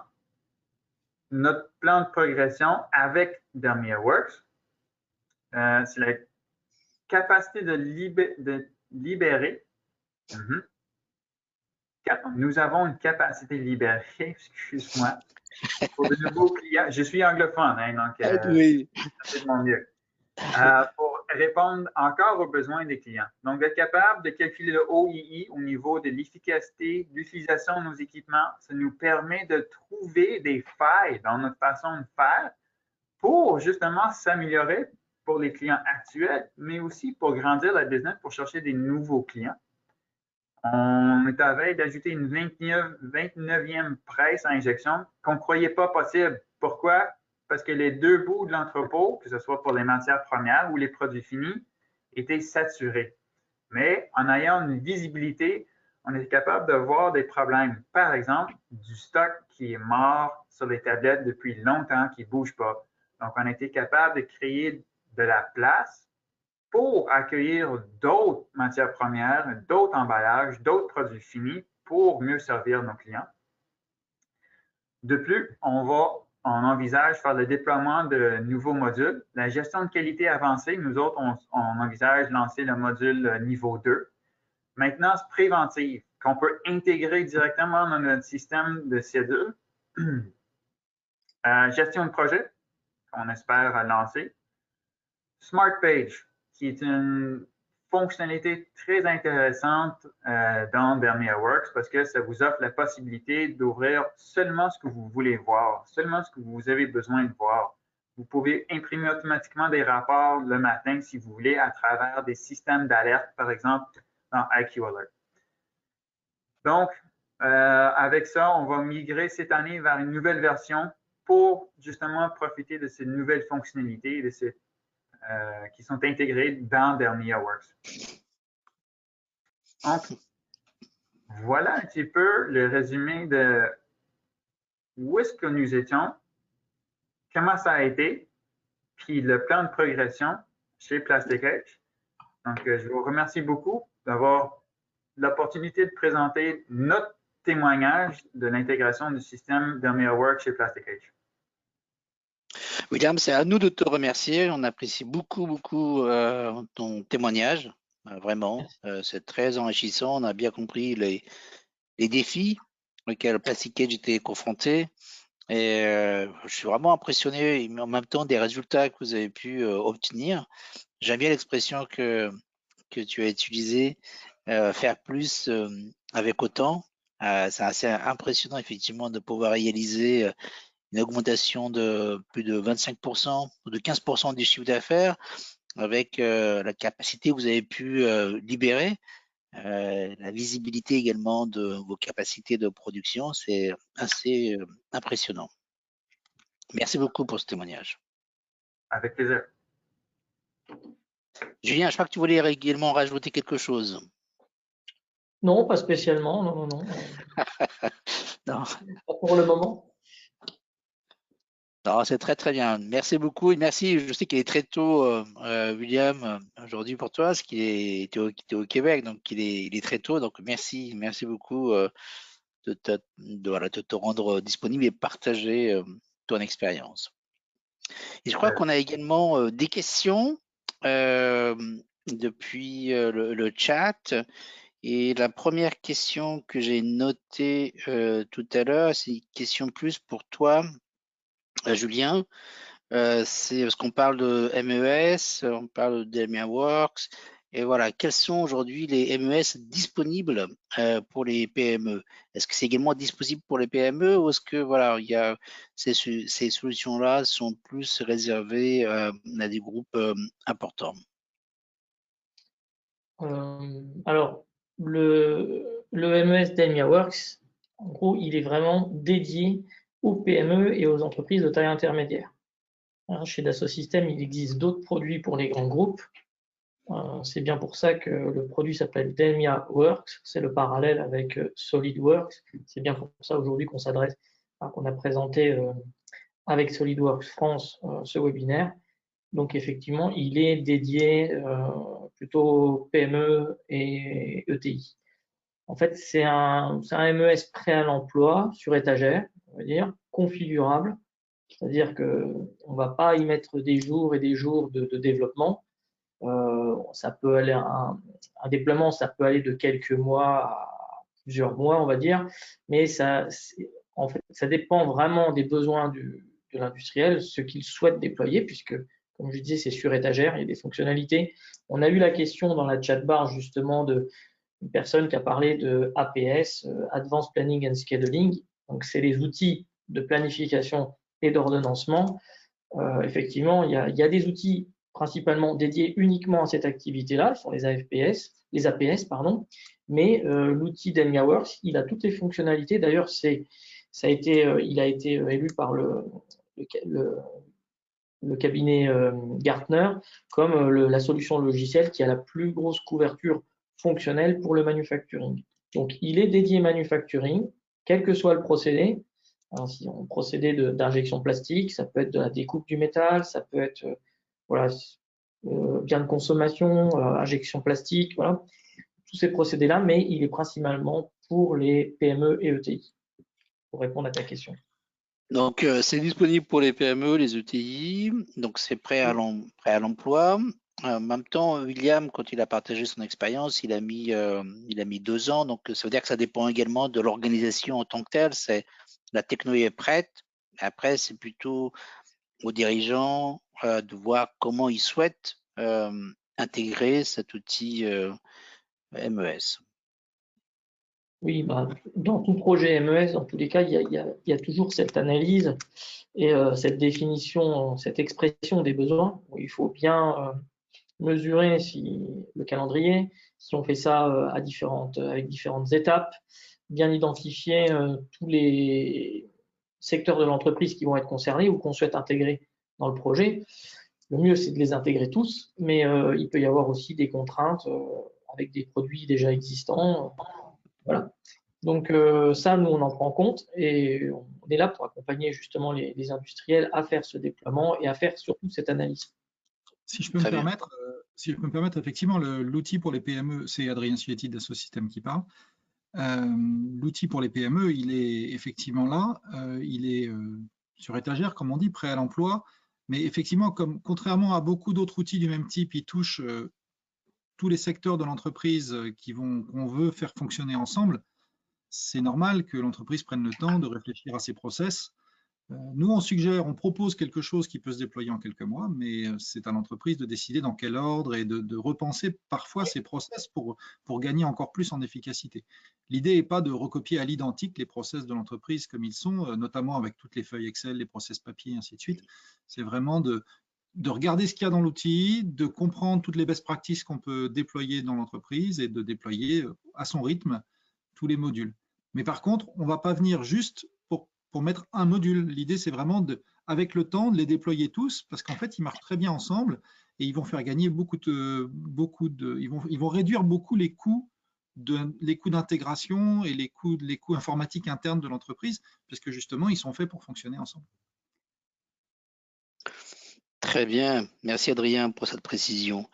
notre plan de progression avec DermiaWorks, c'est la capacité de libérer. Nous avons une capacité libérée, excuse-moi, pour de nouveaux clients. Je suis anglophone, hein, donc oui. c'est de mon mieux. Pour répondre encore aux besoins des clients. Donc, d'être capable de calculer le OII au niveau de l'efficacité d'utilisation de nos équipements, ça nous permet de trouver des failles dans notre façon de faire pour justement s'améliorer pour les clients actuels, mais aussi pour grandir la business, pour chercher des nouveaux clients. On est à veille d'ajouter une 29e presse à injection qu'on ne croyait pas possible. Pourquoi? Parce que les deux bouts de l'entrepôt, que ce soit pour les matières premières ou les produits finis, étaient saturés. Mais en ayant une visibilité, on est capable de voir des problèmes. Par exemple, du stock qui est mort sur les tablettes depuis longtemps, qui ne bouge pas. Donc, on a été capable de créer de la place pour accueillir d'autres matières premières, d'autres emballages, d'autres produits finis pour mieux servir nos clients. De plus, on envisage faire le déploiement de nouveaux modules. La gestion de qualité avancée, nous autres, on envisage lancer le module niveau 2. Maintenance préventive, qu'on peut intégrer directement dans notre système de cédule. Gestion de projet, qu'on espère lancer. Smart Page, qui est une fonctionnalité très intéressante dans DermiaWorks parce que ça vous offre la possibilité d'ouvrir seulement ce que vous voulez voir, seulement ce que vous avez besoin de voir. Vous pouvez imprimer automatiquement des rapports le matin si vous voulez à travers des systèmes d'alerte, par exemple dans IQ Alert. Donc, avec ça, on va migrer cette année vers une nouvelle version pour justement profiter de ces nouvelles fonctionnalités, de ces qui sont intégrés dans DermiaWorks. Donc, voilà un petit peu le résumé de où est-ce que nous étions, comment ça a été, puis le plan de progression chez Plastic Edge. Donc, je vous remercie beaucoup d'avoir l'opportunité de présenter notre témoignage de l'intégration du système DermiaWorks chez Plastic Edge. William, c'est à nous de te remercier. On apprécie beaucoup ton témoignage. Vraiment, c'est très enrichissant. On a bien compris les défis auxquels Plastic Edge était confronté. Et je suis vraiment impressionné, mais en même temps des résultats que vous avez pu obtenir. J'aime bien l'expression que tu as utilisée, faire plus avec autant. C'est assez impressionnant, effectivement, de pouvoir réaliser une augmentation de plus de 25% ou de 15% du chiffre d'affaires avec la capacité que vous avez pu libérer, la visibilité également de vos capacités de production. C'est assez impressionnant. Merci beaucoup pour ce témoignage. Avec plaisir. Julien, je crois que tu voulais également rajouter quelque chose. Non, pas spécialement. Non. Non. Pas pour le moment. Non, c'est très très bien. Merci beaucoup et merci. Je sais qu'il est très tôt, William, aujourd'hui pour toi, parce qu'il est au Québec, donc il est très tôt. Donc merci beaucoup voilà, de te rendre disponible et partager ton expérience. Et je crois qu'on a également des questions euh, depuis le chat. Et la première question que j'ai notée tout à l'heure, c'est une question plus pour toi, Julien. C'est parce qu'on parle de MES, on parle de DemiaWorks, et voilà, quels sont aujourd'hui les MES disponibles pour les PME? Est-ce que c'est également disponible pour les PME ou est-ce que voilà, il y a ces solutions-là sont plus réservées à des groupes importants? Alors, le MES DemiaWorks, en gros, il est vraiment dédié aux PME et aux entreprises de taille intermédiaire. Chez Dassault Systèmes, il existe d'autres produits pour les grands groupes. C'est bien pour ça que le produit s'appelle DemiaWorks, c'est le parallèle avec SolidWorks. C'est bien pour ça aujourd'hui qu'on s'adresse, qu'on a présenté avec SolidWorks France ce webinaire. Donc effectivement, il est dédié plutôt PME et ETI. En fait, c'est un MES prêt à l'emploi sur étagère, on va dire, configurable. C'est-à-dire qu'on ne va pas y mettre des jours et des jours de développement. Ça peut aller un déploiement, ça peut aller de quelques mois à plusieurs mois, on va dire, mais en fait, ça dépend vraiment des besoins de l'industriel, ce qu'il souhaite déployer, puisque, comme je disais, c'est sur étagère, il y a des fonctionnalités. On a eu la question dans la chat bar justement d'une personne qui a parlé de APS, Advanced Planning and Scheduling. Donc, c'est les outils de planification et d'ordonnancement. Effectivement, il y a des outils principalement dédiés uniquement à cette activité-là, ce sont les APS, pardon, mais l'outil DemiaWorks, il a toutes les fonctionnalités. D'ailleurs, il a été élu par le cabinet Gartner comme la solution logicielle qui a la plus grosse couverture fonctionnelle pour le manufacturing. Donc, il est dédié manufacturing, quel que soit le procédé. Alors, si on procédé d'injection plastique, ça peut être de la découpe du métal, ça peut être voilà, bien de consommation, injection plastique, voilà, tous ces procédés-là, mais il est principalement pour les PME et ETI, pour répondre à ta question. Donc, c'est disponible pour les PME, les ETI, donc c'est prêt à l'emploi. En même temps, William, quand il a partagé son expérience, il a mis 2 ans, donc ça veut dire que ça dépend également de l'organisation en tant que telle. La techno est prête. Après, c'est plutôt aux dirigeants de voir comment ils souhaitent intégrer cet outil MES. Oui, bah, dans tout projet MES, dans tous les cas, il y a toujours cette analyse et cette définition, cette expression des besoins. Où il faut bien mesurer si le calendrier, si on fait ça avec différentes étapes, bien identifier tous les secteurs de l'entreprise qui vont être concernés ou qu'on souhaite intégrer dans le projet. Le mieux, c'est de les intégrer tous, mais il peut y avoir aussi des contraintes avec des produits déjà existants. Voilà. Donc ça, nous, on en prend compte et on est là pour accompagner justement les industriels à faire ce déploiement et à faire surtout cette analyse. Si je peux me permettre, effectivement, l'outil pour les PME, c'est Adrien Cietti d'Assault Systèmes qui parle. L'outil pour les PME, il est effectivement là, il est sur étagère, comme on dit, prêt à l'emploi. Mais effectivement, contrairement à beaucoup d'autres outils du même type, il touche tous les secteurs de l'entreprise qu'on veut faire fonctionner ensemble. C'est normal que l'entreprise prenne le temps de réfléchir à ses process. Nous, on propose quelque chose qui peut se déployer en quelques mois, mais c'est à l'entreprise de décider dans quel ordre et de repenser parfois ses process pour gagner encore plus en efficacité. L'idée n'est pas de recopier à l'identique les process de l'entreprise comme ils sont, notamment avec toutes les feuilles Excel, les process papier, et ainsi de suite. C'est vraiment de regarder ce qu'il y a dans l'outil, de comprendre toutes les best practices qu'on peut déployer dans l'entreprise et de déployer à son rythme tous les modules. Mais par contre, on ne va pas venir juste pour mettre un module. L'idée, c'est vraiment, avec le temps, de les déployer tous, parce qu'en fait, ils marchent très bien ensemble et ils vont faire gagner ils vont réduire beaucoup les coûts d'intégration et les coûts informatiques internes de l'entreprise, parce que justement, ils sont faits pour fonctionner ensemble. Très bien. Merci Adrien pour cette précision.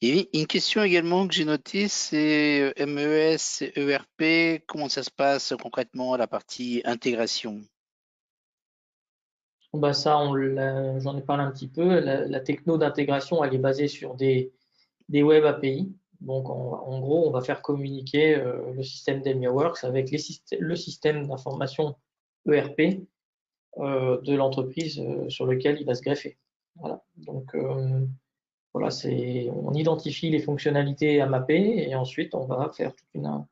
Et une question également que j'ai notée, c'est MES, ERP, comment ça se passe concrètement la partie intégration? Bah ça, j'en ai parlé un petit peu. La techno d'intégration, elle est basée sur des web API. Donc, en gros, on va faire communiquer le système d'EMEAWorks avec le système d'information ERP de l'entreprise sur lequel il va se greffer. Voilà. Donc, voilà, on identifie les fonctionnalités à mapper et ensuite on va faire toute une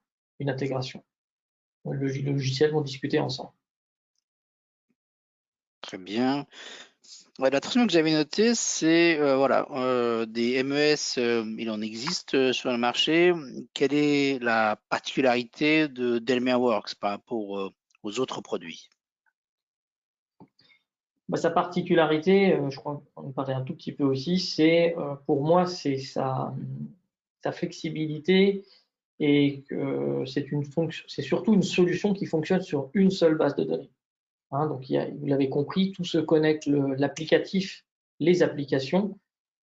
intégration. Les logiciels vont discuter ensemble. Très bien. Ouais, la troisième que j'avais notée, c'est voilà, des MES, il en existe sur le marché. Quelle est la particularité de d'EMEAWorks par rapport aux autres produits? Bah, sa particularité, je crois qu'on en parlait un tout petit peu aussi, c'est pour moi, c'est sa flexibilité et que c'est surtout une solution qui fonctionne sur une seule base de données. Hein, donc, vous l'avez compris, tout se connecte, l'applicatif, les applications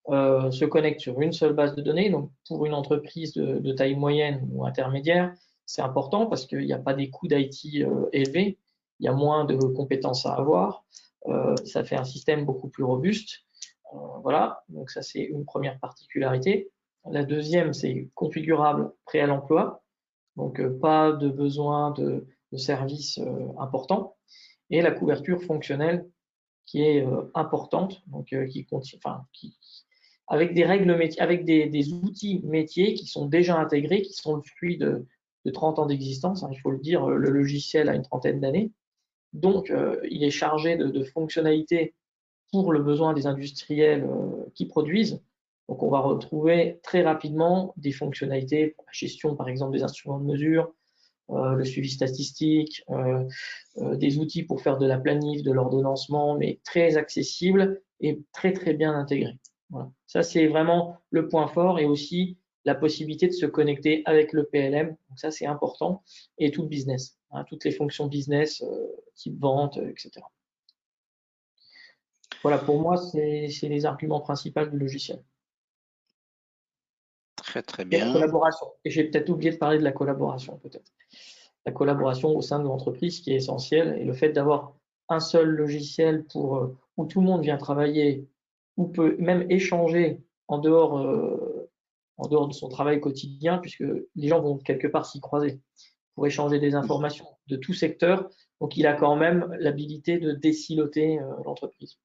se connectent sur une seule base de données. Donc, pour une entreprise de taille moyenne ou intermédiaire, c'est important parce qu'il n'y a pas des coûts d'IT élevés, il y a moins de compétences à avoir, ça fait un système beaucoup plus robuste. Voilà, donc ça c'est une première particularité. La deuxième, c'est configurable prêt à l'emploi, donc pas de besoin de services importants. Et la couverture fonctionnelle qui est importante, donc qui contient, enfin, avec des règles métiers, avec des outils métiers qui sont déjà intégrés, qui sont le fruit de 30 ans d'existence. Hein, il faut le dire, le logiciel a une trentaine d'années. Donc, il est chargé de fonctionnalités pour le besoin des industriels qui produisent. Donc, on va retrouver très rapidement des fonctionnalités pour la gestion, par exemple, des instruments de mesure, le suivi statistique, des outils pour faire de la planif, de l'ordonnancement, mais très accessibles et très très bien intégrés. Voilà. Ça, c'est vraiment le point fort et aussi la possibilité de se connecter avec le PLM. Donc ça, c'est important. Et tout le business, hein, toutes les fonctions business, type vente, etc. Voilà, pour moi, c'est les arguments principaux du logiciel. Très, très Et la bien. collaboration. Et j'ai peut-être oublié de parler de la collaboration, peut-être. La collaboration au sein de l'entreprise qui est essentielle et le fait d'avoir un seul logiciel où tout le monde vient travailler ou peut même échanger en dehors de son travail quotidien, puisque les gens vont quelque part s'y croiser pour échanger des informations de tout secteur. Donc, il a quand même l'habilité de désiloter l'entreprise.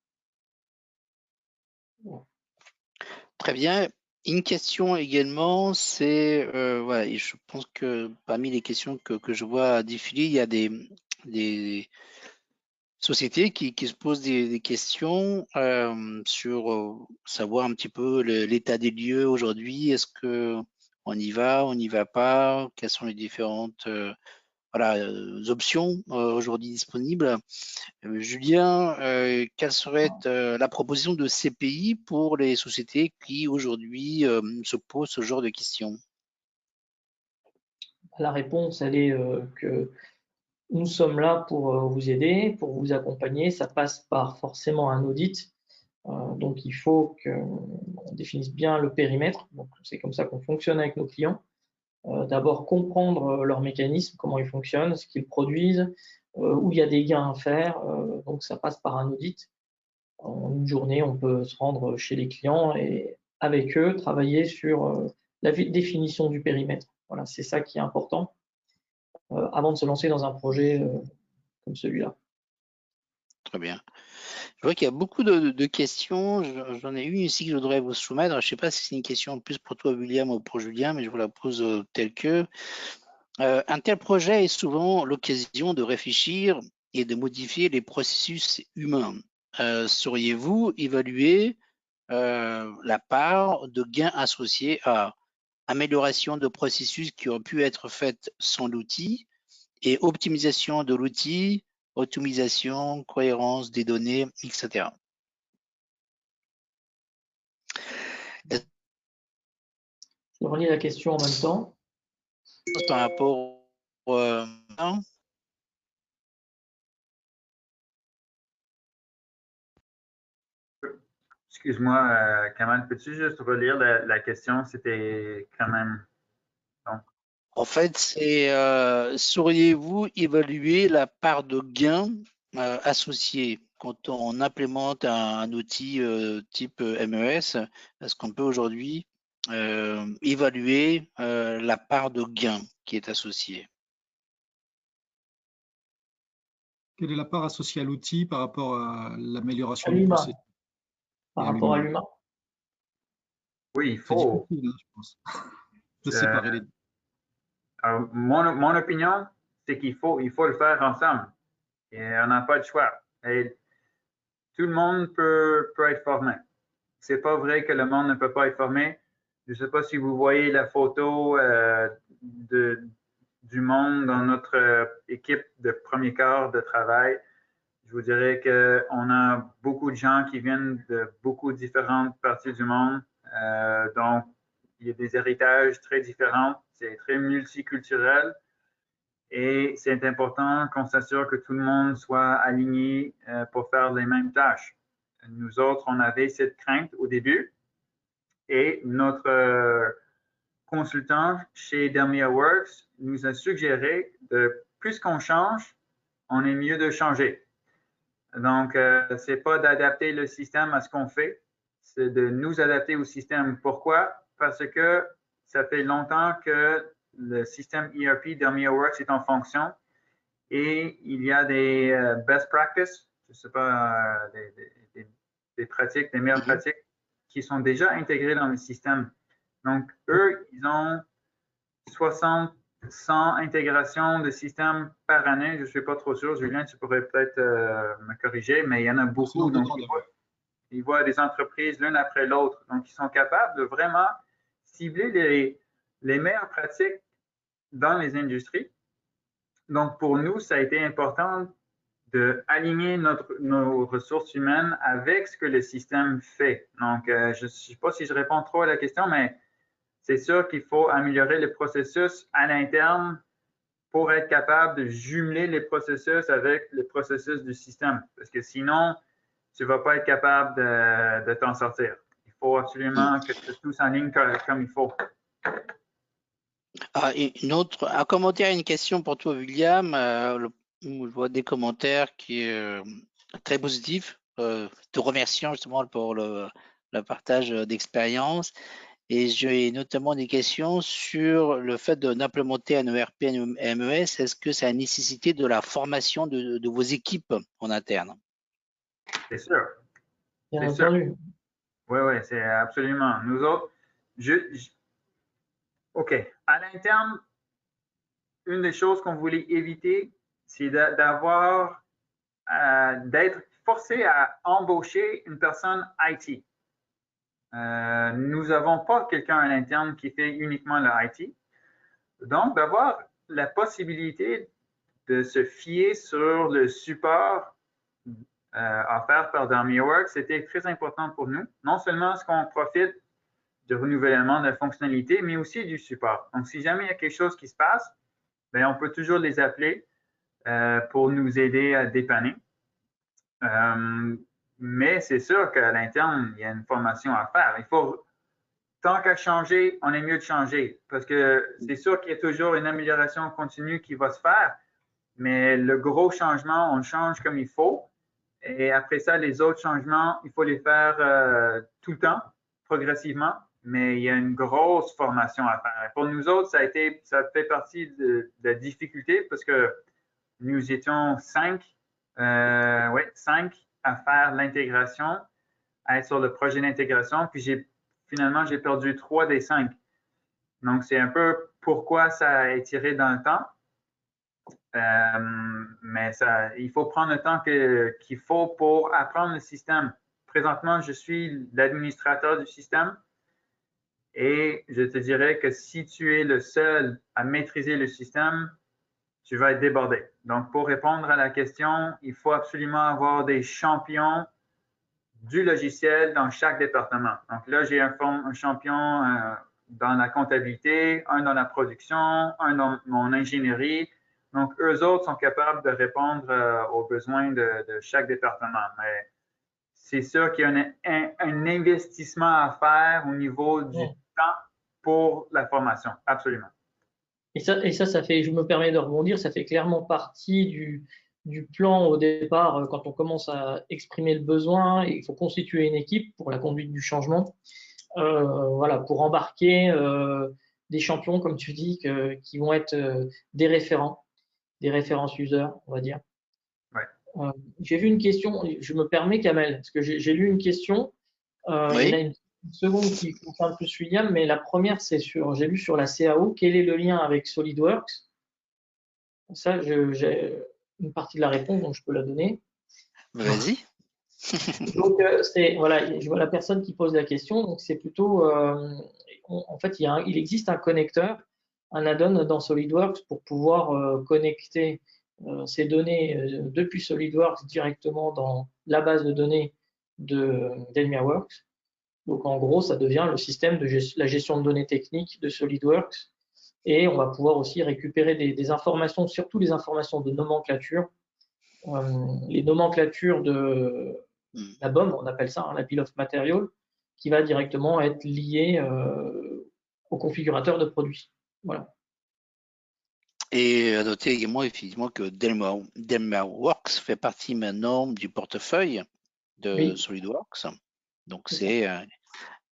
Très bien. Une question également, c'est, voilà, et je pense que parmi les questions que je vois défiler, il y a des sociétés qui se posent des questions sur savoir un petit peu l'état des lieux aujourd'hui. Est-ce que on y va pas? Quelles sont les différentes voilà, options aujourd'hui disponibles? Julien, quelle serait la proposition de CPI pour les sociétés qui aujourd'hui se posent ce genre de questions? La réponse, elle est que nous sommes là pour vous aider, pour vous accompagner. Ça passe par forcément un audit. Donc, il faut qu'on définisse bien le périmètre. Donc, c'est comme ça qu'on fonctionne avec nos clients. D'abord, comprendre leurs mécanismes, comment ils fonctionnent, ce qu'ils produisent, où il y a des gains à faire. Donc, ça passe par un audit. En une journée, on peut se rendre chez les clients et avec eux, travailler sur la définition du périmètre. Voilà, c'est ça qui est important avant de se lancer dans un projet comme celui-là. Très bien. Je vois qu'il y a beaucoup de questions. J'en ai une ici que je voudrais vous soumettre. Je ne sais pas si c'est une question plus pour toi, William, ou pour Julien, mais je vous la pose telle que. Un tel projet est souvent l'occasion de réfléchir et de modifier les processus humains. Sauriez-vous évaluer la part de gains associés à amélioration de processus qui ont pu être faites sans l'outil et optimisation de l'outil, optimisation, cohérence des données, etc. Je relis la question en même temps. Par rapport Excuse-moi, Kamal, peux-tu juste relire la question? C'était quand même... Donc, En fait, c'est sauriez-vous évaluer la part de gain associée quand on implémente un outil type MES? Est-ce qu'on peut aujourd'hui évaluer la part de gain qui est associée? Quelle est la part associée à l'outil par rapport à l'amélioration À du l'humain, processus par et à rapport à l'humain? l'humain. oui, il C'est faut. difficile, hein, je pense, de Euh, séparer les deux. mon opinion, c'est qu'il faut le faire ensemble. Et on n'a pas de choix. Et tout le monde peut être formé. C'est pas vrai que le monde ne peut pas être formé. Je ne sais pas si vous voyez la photo du monde dans notre équipe de premier quart de travail. Je vous dirais qu'on a beaucoup de gens qui viennent de beaucoup de différentes parties du monde. Donc, il y a des héritages très différents. C'est très multiculturel. Et c'est important qu'on s'assure que tout le monde soit aligné pour faire les mêmes tâches. Nous autres, on avait cette crainte au début et notre consultant chez Dermia Works nous a suggéré de plus qu'on change, on est mieux de changer. Donc, ce n'est pas d'adapter le système à ce qu'on fait, c'est de nous adapter au système. Pourquoi? Parce que ça fait longtemps que le système ERP Dermia Works est en fonction et il y a des best practices, je ne sais pas, des pratiques, des meilleures pratiques qui sont déjà intégrées dans le système. Donc, eux, ils ont 60, 100 intégrations de systèmes par année. Je ne suis pas trop sûr. Julien, tu pourrais peut-être me corriger, mais il y en a beaucoup. Donc, ils voient des entreprises l'une après l'autre. Donc, ils sont capables de vraiment cibler les meilleures pratiques dans les industries. Donc, pour nous, ça a été important d'aligner nos ressources humaines avec ce que le système fait. Donc, je ne sais pas si je réponds trop à la question, mais c'est sûr qu'il faut améliorer le processus à l'interne pour être capable de jumeler les processus avec le processus du système. Parce que sinon, tu ne vas pas être capable de t'en sortir. Il faut absolument que tout s'aligne comme il faut. Un commentaire et une question pour toi, William. Je vois des commentaires qui est très positifs, te remerciant justement pour le partage d'expérience. Et j'ai notamment des questions sur le fait d'implémenter un ERP, un MES. Est-ce que ça a nécessité de la formation de vos équipes en interne? C'est sûr. Bien entendu. Oui, c'est absolument. Nous autres, OK. À l'interne, une des choses qu'on voulait éviter, c'est d'être forcé à embaucher une personne IT. Nous n'avons pas quelqu'un à l'interne qui fait uniquement le IT. Donc, d'avoir la possibilité de se fier sur le support offert par DermiaWorks, c'était très important pour nous. Non seulement est-ce qu'on profite du renouvellement de la fonctionnalité, mais aussi du support. Donc, si jamais il y a quelque chose qui se passe, bien, on peut toujours les appeler pour nous aider à dépanner. Mais c'est sûr qu'à l'interne, il y a une formation à faire. Il faut, tant qu'à changer, on est mieux de changer parce que c'est sûr qu'il y a toujours une amélioration continue qui va se faire, mais le gros changement, on le change comme il faut. Et après ça, les autres changements, il faut les faire tout le temps, progressivement, mais il y a une grosse formation à faire. Pour nous autres, ça fait partie de la difficulté parce que nous étions 5 à faire l'intégration, à être sur le projet d'intégration, puis finalement, j'ai perdu 3 des 5. Donc, c'est un peu pourquoi ça a étiré dans le temps. Mais il faut prendre le temps qu'il faut pour apprendre le système. Présentement, je suis l'administrateur du système et je te dirais que si tu es le seul à maîtriser le système, tu vas être débordé. Donc, pour répondre à la question, il faut absolument avoir des champions du logiciel dans chaque département. Donc là, j'ai un champion dans la comptabilité, un dans la production, un dans mon ingénierie. Donc, eux autres sont capables de répondre aux besoins de chaque département. Mais c'est sûr qu'il y a un investissement à faire au niveau du temps pour la formation, absolument. Et ça fait, je me permets de rebondir, ça fait clairement partie du plan au départ, quand on commence à exprimer le besoin, et il faut constituer une équipe pour la conduite du changement, voilà, pour embarquer des champions, comme tu dis, qui vont être des références users, on va dire. Ouais. J'ai vu une question, je me permets, Kamel, parce que j'ai lu une question. Oui. Il y en a une seconde qui concerne plus William, mais la première, c'est j'ai lu sur la CAO, quel est le lien avec SolidWorks? Ça, j'ai une partie de la réponse, donc je peux la donner. Vas-y. Donc, voilà, je vois la personne qui pose la question, donc c'est plutôt, en fait, il existe un connecteur, un add-on dans SolidWorks pour pouvoir connecter ces données depuis SolidWorks directement dans la base de données d'ElmiaWorks. Donc, en gros, ça devient le système de la gestion de données techniques de SolidWorks. Et on va pouvoir aussi récupérer des informations, surtout les informations de nomenclature. Les nomenclatures de la BOM, on appelle ça, la Bill of Material, qui va directement être liée au configurateur de produit. Voilà. Et à noter également effectivement que DelmiaWorks fait partie maintenant du portefeuille de SolidWorks. Donc c'est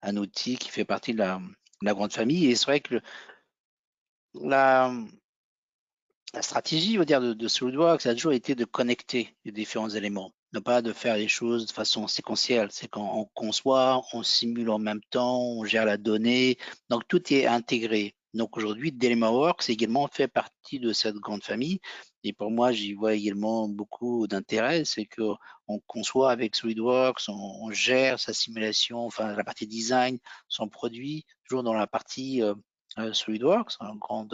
un outil qui fait partie de la grande famille. Et c'est vrai que la stratégie, on va dire, de SolidWorks a toujours été de connecter les différents éléments, ne pas de faire les choses de façon séquentielle. C'est quand on conçoit, on simule en même temps, on gère la donnée, donc tout est intégré. Donc aujourd'hui, DelmiaWorks également fait partie de cette grande famille. Et pour moi, j'y vois également beaucoup d'intérêt, c'est qu'on conçoit avec SolidWorks, on gère sa simulation, enfin la partie design, son produit, toujours dans la partie SolidWorks, un grand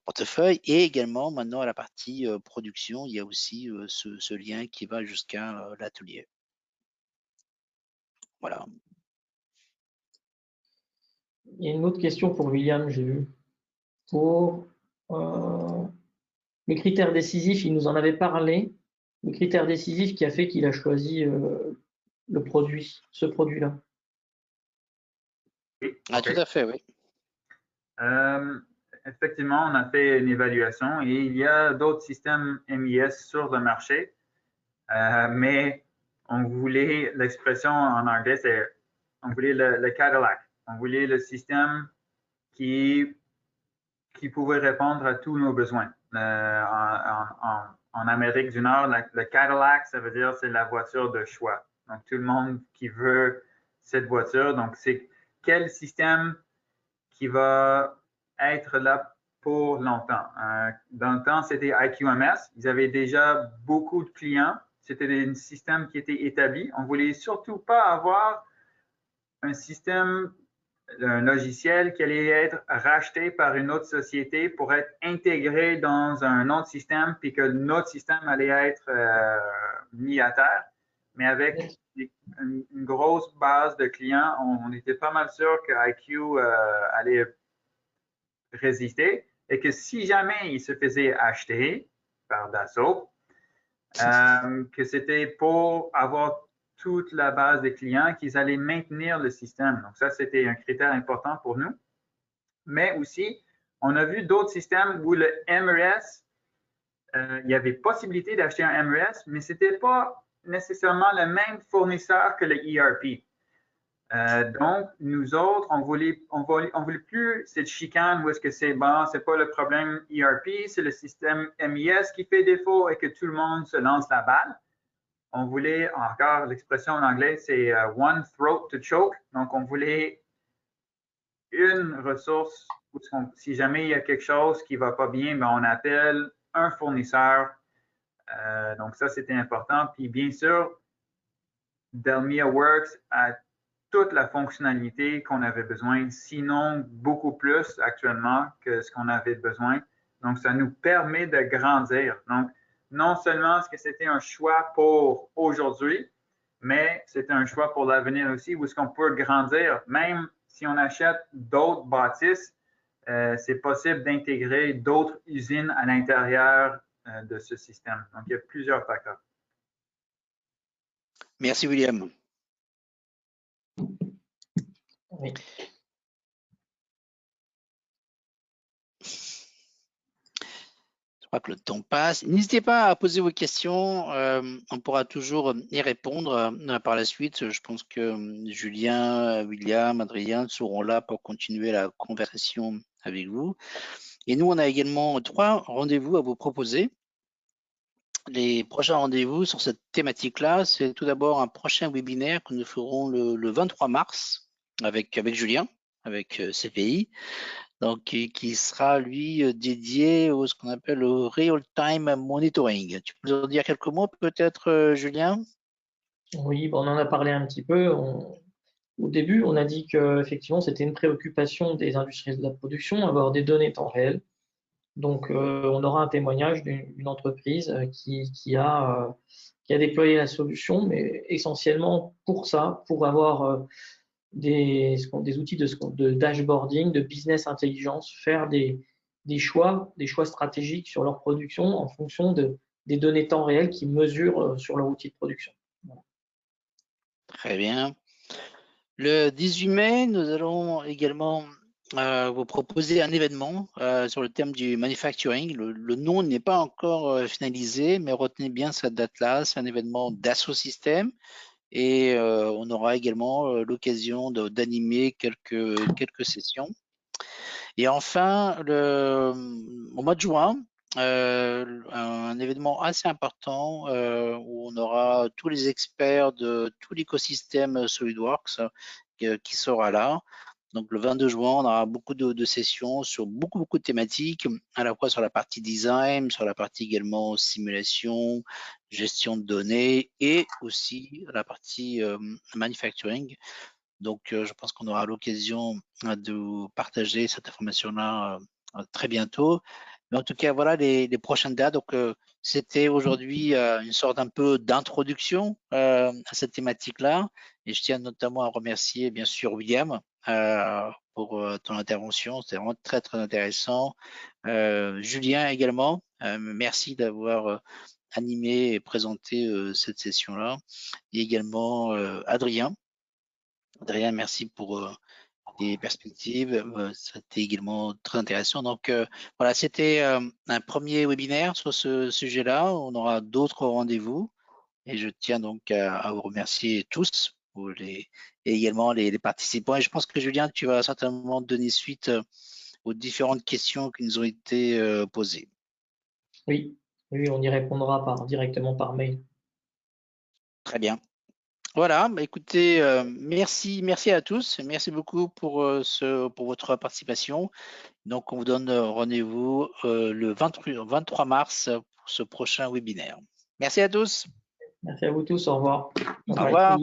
portefeuille, et également maintenant à la partie production, il y a aussi ce lien qui va jusqu'à l'atelier. Voilà. Il y a une autre question pour William, j'ai vu. Pour le critère décisif, il nous en avait parlé. Le critère décisif qui a fait qu'il a choisi le produit, ce produit-là. Oui, ah, tout à fait, oui. Effectivement, on a fait une évaluation et il y a d'autres systèmes MIS sur le marché, mais on voulait, l'expression en anglais, c'est on voulait le Cadillac. On voulait le système qui pouvait répondre à tous nos besoins. En Amérique du Nord, le Cadillac, ça veut dire c'est la voiture de choix. Donc, tout le monde qui veut cette voiture. Donc, c'est quel système qui va être là pour longtemps. Dans le temps, c'était IQMS. Ils avaient déjà beaucoup de clients. C'était un système qui était établi. On ne voulait surtout pas avoir un système, un logiciel qui allait être racheté par une autre société pour être intégré dans un autre système, puis que notre système allait être mis à terre. Mais avec une grosse base de clients, on était pas mal sûr que IQ allait résister et que si jamais il se faisait acheter par Dassault, que c'était pour avoir toute la base des clients qu'ils allaient maintenir le système. Donc ça, c'était un critère important pour nous. Mais aussi, on a vu d'autres systèmes où le MRS, il y avait possibilité d'acheter un MRS, mais ce n'était pas nécessairement le même fournisseur que le ERP. Donc, nous autres, on voulait plus cette chicane où est-ce que c'est bon, c'est pas le problème ERP, c'est le système MIS qui fait défaut et que tout le monde se lance la balle. On voulait, encore l'expression en anglais, c'est one throat to choke. Donc, on voulait une ressource où si jamais il y a quelque chose qui va pas bien, ben on appelle un fournisseur. Donc, ça, c'était important. Puis, bien sûr, DelmiaWorks a toute la fonctionnalité qu'on avait besoin, sinon beaucoup plus actuellement que ce qu'on avait besoin. Donc, ça nous permet de grandir. Donc, non seulement est-ce que c'était un choix pour aujourd'hui, mais c'est un choix pour l'avenir aussi, où est-ce qu'on peut grandir. Même si on achète d'autres bâtisses, c'est possible d'intégrer d'autres usines à l'intérieur de ce système. Donc, il y a plusieurs facteurs. Merci William. Oui. Je crois que le temps passe. N'hésitez pas à poser vos questions. On pourra toujours y répondre par la suite. Je pense que Julien, William, Adrien seront là pour continuer la conversation avec vous. Et nous, on a également 3 rendez-vous à vous proposer. Les prochains rendez-vous sur cette thématique-là, c'est tout d'abord un prochain webinaire que nous ferons le 23 mars avec Julien, avec CPI. Donc, qui sera, lui, dédié au ce qu'on appelle le real-time monitoring. Tu peux nous dire quelques mots, peut-être, Julien? Oui, on en a parlé un petit peu. Au début, on a dit que effectivement, c'était une préoccupation des industries de la production, avoir des données temps réel. Donc, on aura un témoignage d'une entreprise qui a déployé la solution, mais essentiellement pour ça, pour avoir des outils de dashboarding, de business intelligence, faire des choix stratégiques sur leur production en fonction des données temps réel qu'ils mesurent sur leur outil de production. Voilà. Très bien. Le 18 mai, nous allons également vous proposer un événement sur le thème du manufacturing. Le nom n'est pas encore finalisé, mais retenez bien cette date-là. C'est un événement Dassault Systèmes. Et on aura également l'occasion d'animer quelques sessions. Et enfin, au mois de juin, un événement assez important où on aura tous les experts de tout l'écosystème SolidWorks qui sera là. Donc le 22 juin, on aura beaucoup de sessions sur beaucoup de thématiques, à la fois sur la partie design, sur la partie également simulation, gestion de données et aussi la partie manufacturing. Donc je pense qu'on aura l'occasion de vous partager cette information-là très bientôt. Mais en tout cas, voilà les prochaines dates. Donc c'était aujourd'hui une sorte un peu d'introduction à cette thématique-là. Et je tiens notamment à remercier bien sûr William pour ton intervention. C'était vraiment très intéressant. Julien également, merci d'avoir animé et présenté cette session-là. Et également Adrien. Adrien, merci pour les perspectives. C'était également très intéressant. Donc voilà, c'était un premier webinaire sur ce sujet-là. On aura d'autres rendez-vous. Et je tiens donc à vous remercier tous et également les participants. Et je pense que Julien, tu vas certainement donner suite aux différentes questions qui nous ont été posées. Oui, on y répondra directement par mail. Très bien. Voilà, bah écoutez, merci à tous. Merci beaucoup pour votre participation. Donc, on vous donne rendez-vous le 23 mars pour ce prochain webinaire. Merci à tous. Merci à vous tous. Au revoir. Au revoir.